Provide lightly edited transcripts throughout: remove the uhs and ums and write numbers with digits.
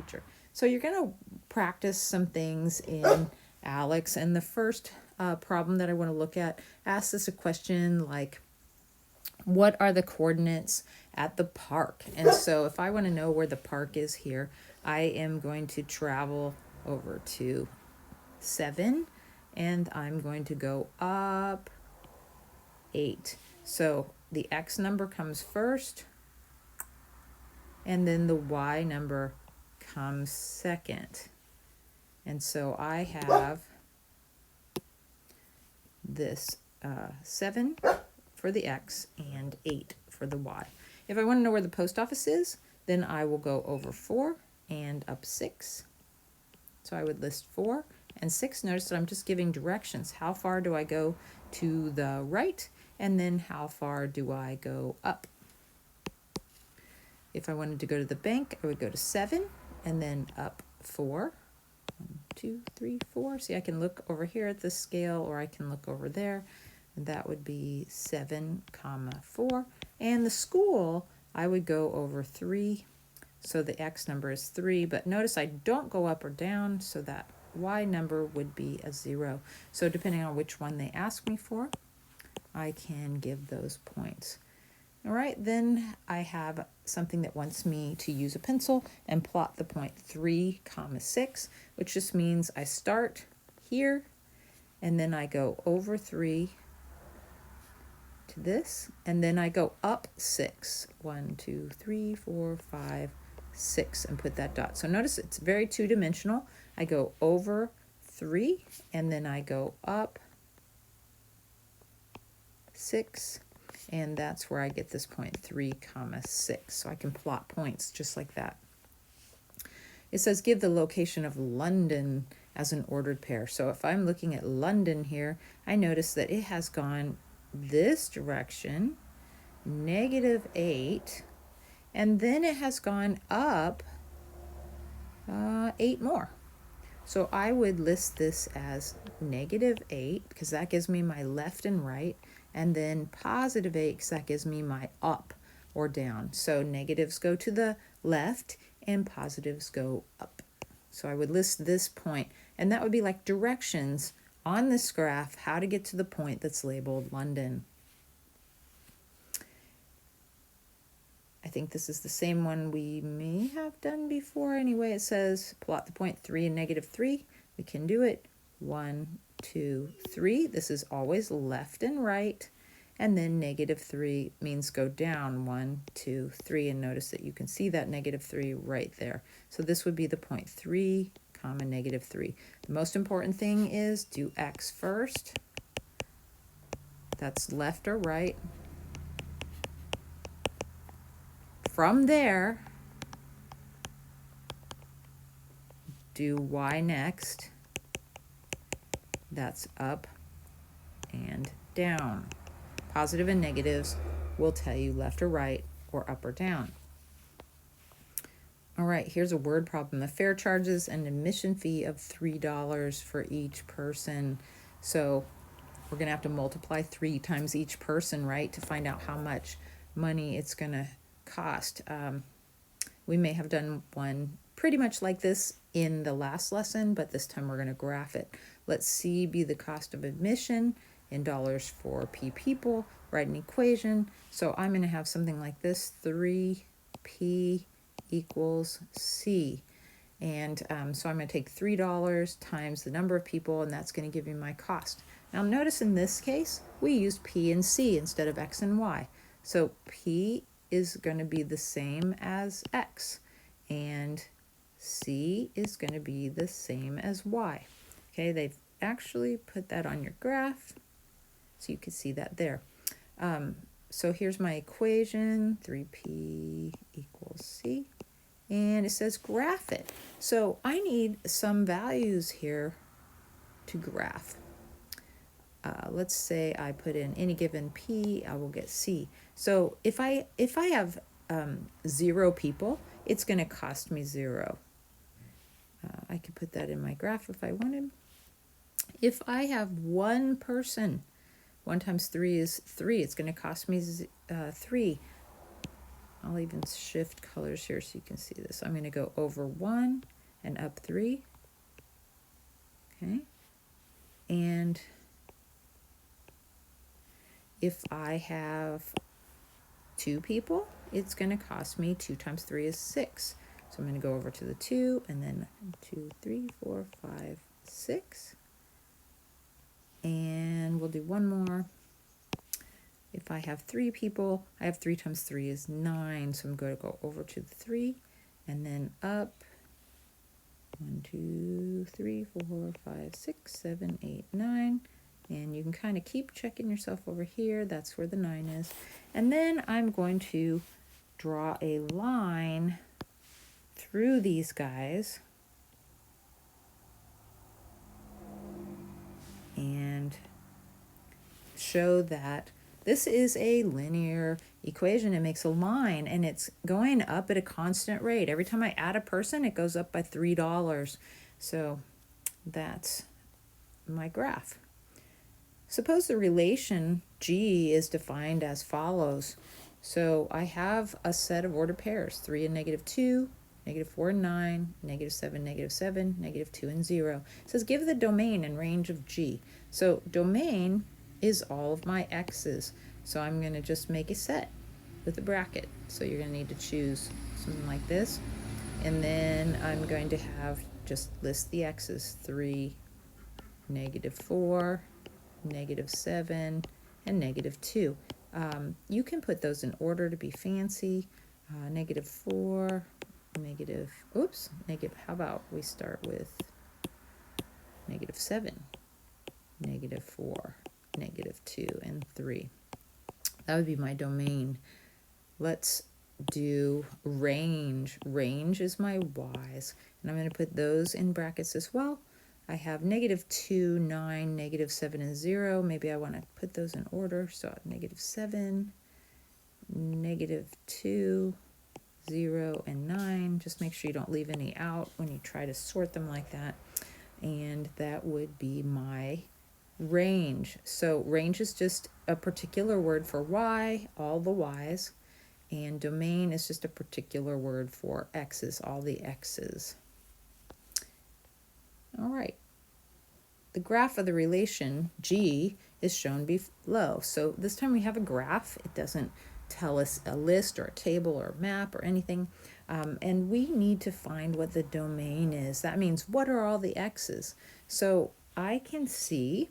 structure. So you're going to practice some things in Alex, and the first problem that I want to look at asks us a question like, what are the coordinates at the park? And so if I want to know where the park is here, I am going to travel over to 7, and I'm going to go up 8. So the X number comes first, and then the Y number comes second. And so I have this 7 for the X and 8 for the Y. If I want to know where the post office is, then I will go over 4 and up 6. So I would list 4 and 6. Notice that I'm just giving directions. How far do I go to the right? And then how far do I go up? If I wanted to go to the bank, I would go to 7 and then up 4. 1, 2, 3, 4. See, I can look over here at the scale, or I can look over there. And that would be 7, 4. And the school, I would go over 3. So the X number is 3. But notice I don't go up or down, so that Y number would be a 0. So depending on which one they ask me for, I can give those points. All right, then I have something that wants me to use a pencil and plot the point 3, 6, which just means I start here and then I go over 3 to this, and then I go up 6. 1, 2, 3, 4, 5, 6, and put that dot. So notice it's very two-dimensional. I go over 3 and then I go up 6. And that's where I get this point 3, 6. So I can plot points just like that. It says give the location of London as an ordered pair. So if I'm looking at London here, I notice that it has gone this direction, -8, and then it has gone up 8 more. So I would list this as -8 because that gives me my left and right, and then +8 because that gives me my up or down. So negatives go to the left and positives go up. So I would list this point, and that would be like directions on this graph how to get to the point that's labeled London. I think this is the same one we may have done before. Anyway, it says plot the point 3 and -3. We can do it. 1, 2, 3. This is always left and right. And then -3 means go down 1, 2, 3. And notice that you can see that -3 right there. So this would be the point 3, -3. The most important thing is do X first. That's left or right. From there, do Y next. That's up and down. Positive and negatives will tell you left or right or up or down. All right, here's a word problem. The fare charges an admission fee of $3 for each person. So we're going to have to multiply 3 times each person, right, to find out how much money it's going to cost. We may have done one pretty much like this in the last lesson, but this time we're going to graph it. Let C be the cost of admission in dollars for P people. Write an equation. So I'm going to have something like this: 3P equals C. And so I'm going to take $3 times the number of people, and that's going to give me my cost. Now notice in this case, we used P and C instead of X and Y. So P is going to be the same as X, and C is going to be the same as Y. Okay, they've actually put that on your graph, so you can see that there. So here's my equation, 3P equals C, and it says graph it. So I need some values here to graph. Let's say I put in any given P, I will get C. So if I have 0 people, it's going to cost me 0. I could put that in my graph if I wanted. If I have 1 person, 1 times 3 is 3. It's going to cost me 3. I'll even shift colors here so you can see this. I'm going to go over 1 and up 3. Okay. And if I have 2 people, it's going to cost me 2 times 3 is 6. So I'm going to go over to the 2 and then 2, 3, 4, 5, 6. And we'll do one more. If I have 3 people, I have 3 times 3 is 9. So I'm going to go over to the 3 and then up 1, 2, 3, 4, 5, 6, 7, 8, 9. And you can kind of keep checking yourself over here. That's where the 9 is. And then I'm going to draw a line through these guys. And show that this is a linear equation. It makes a line and it's going up at a constant rate. Every time I add a person, it goes up by $3. So that's my graph. Suppose the relation G is defined as follows. So I have a set of ordered pairs, 3 and -2, -4 and 9, -7, -7, -2 and 0. It says give the domain and range of G. So domain is all of my x's. So I'm going to just make a set with a bracket. So you're going to need to choose something like this. And then I'm going to have just list the x's, 3, -4, -7, and -2. You can put those in order to be fancy. -4, how about we start with -7, -4, -2, and 3. That would be my domain. Let's do range. Range is my y's, and I'm going to put those in brackets as well. I have -2, 9, -7, and 0. Maybe I want to put those in order. So -7, -2, 0, and 9. Just make sure you don't leave any out when you try to sort them like that. And that would be my range. So range is just a particular word for y, all the y's. And domain is just a particular word for x's, all the x's. All right. The graph of the relation G is shown below. So this time we have a graph. It doesn't tell us a list or a table or a map or anything. And we need to find what the domain is. That means what are all the x's? So I can see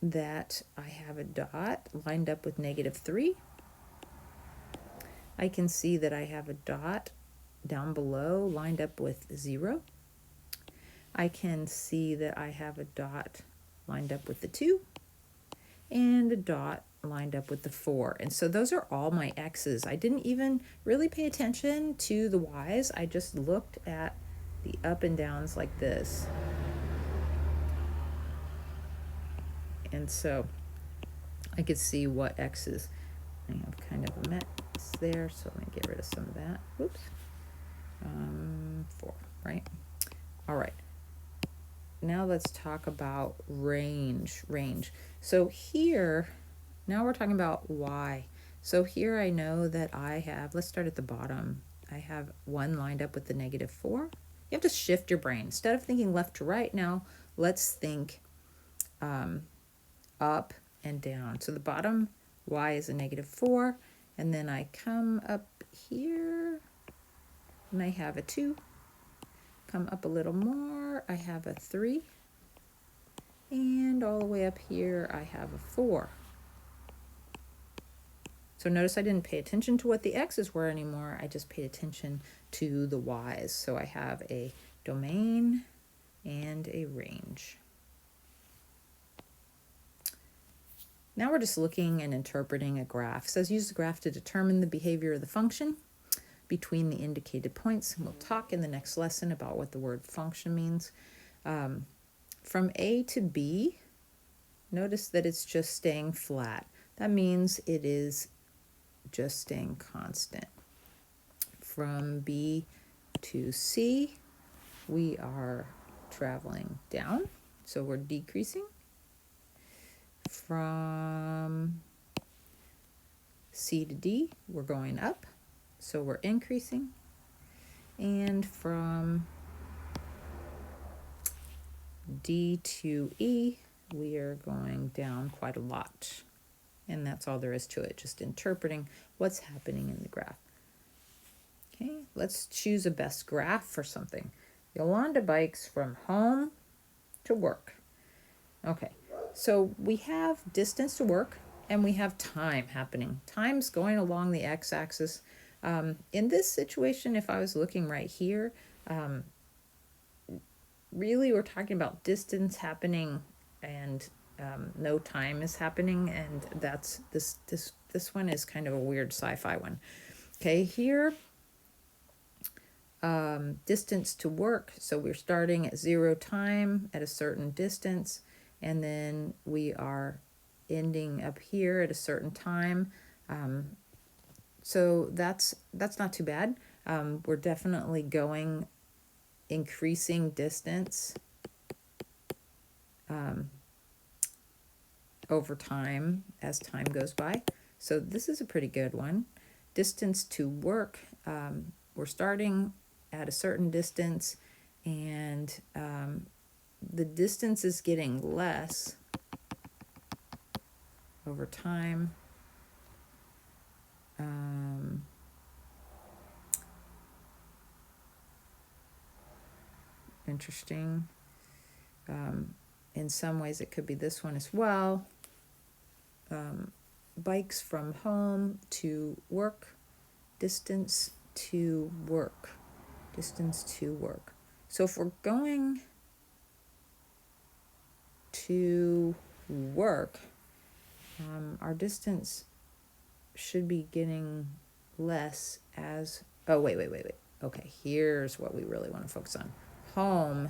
that I have a dot lined up with -3. I can see that I have a dot down below lined up with 0. I can see that I have a dot lined up with the 2 and a dot lined up with the 4. And so those are all my x's. I didn't even really pay attention to the y's. I just looked at the up and downs like this. And so I could see what x's. I have kind of a mess there, so let me get rid of some of that. Whoops. 4, right? All right. Now let's talk about range. So here, now we're talking about y. So here I know that I have, let's start at the bottom. I have 1 lined up with the -4. You have to shift your brain. Instead of thinking left to right now, let's think up and down. So the bottom y is a -4, and then I come up here and I have a 2. Come up a little more, I have a 3. And all the way up here, I have a 4. So notice I didn't pay attention to what the x's were anymore. I just paid attention to the y's. So I have a domain and a range. Now we're just looking and interpreting a graph. It says use the graph to determine the behavior of the function between the indicated points. And we'll talk in the next lesson about what the word function means. From A to B, notice that it's just staying flat. That means it is just staying constant. From B to C, we are traveling down, so we're decreasing. From C to D, we're going up, so we're increasing. And from D to E, we are going down quite a lot. And that's all there is to it, just interpreting what's happening in the graph. Okay, let's choose a best graph for something. Yolanda bikes from home to work. Okay, so we have distance to work and we have time happening. Time's going along the x-axis. In this situation, if I was looking right here, really we're talking about distance happening and no time is happening, and that's this one is kind of a weird sci-fi one. Okay, here distance to work, so we're starting at 0 time at a certain distance, and then we are ending up here at a certain time. So that's not too bad. We're definitely going increasing distance over time as time goes by. So this is a pretty good one. Distance to work, we're starting at a certain distance, and the distance is getting less over time. Interesting. In some ways it could be this one as well. Bikes from home to work, distance to work, distance to work. So if we're going to work, our distance should be getting less as, oh, wait. Okay, here's what we really want to focus on. Home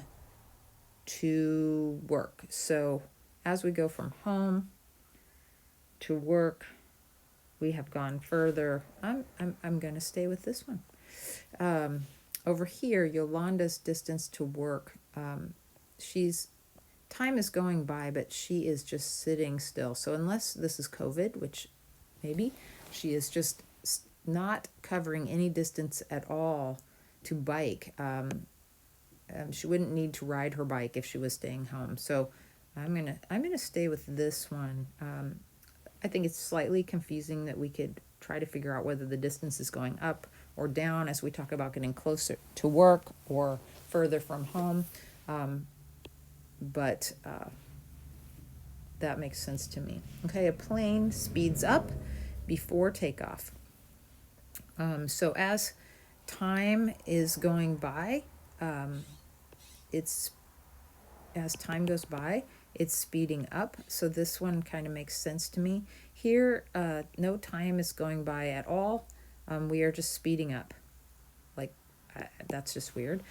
to work. So as we go from home to work, we have gone further. I'm going to stay with this one. Over here, Yolanda's distance to work, time is going by, but she is just sitting still. So unless this is COVID, which maybe, she is just not covering any distance at all to bike. She wouldn't need to ride her bike if she was staying home. So I'm gonna stay with this one. I think it's slightly confusing that we could try to figure out whether the distance is going up or down as we talk about getting closer to work or further from home. But that makes sense to me. Okay, a plane speeds up before takeoff. So as time is going by, as time goes by, it's speeding up. So this one kind of makes sense to me. Here, no time is going by at all. We are just speeding up. Like, that's just weird.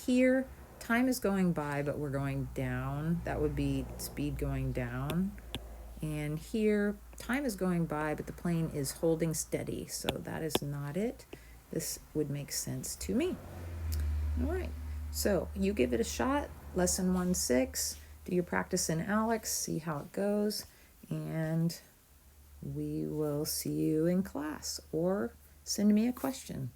Here, time is going by, but we're going down. That would be speed going down. And here, time is going by, but the plane is holding steady. So that is not it. This would make sense to me. All right. So you give it a shot. Lesson 1-6. Do your practice in Alex. See how it goes. And we will see you in class. Or send me a question.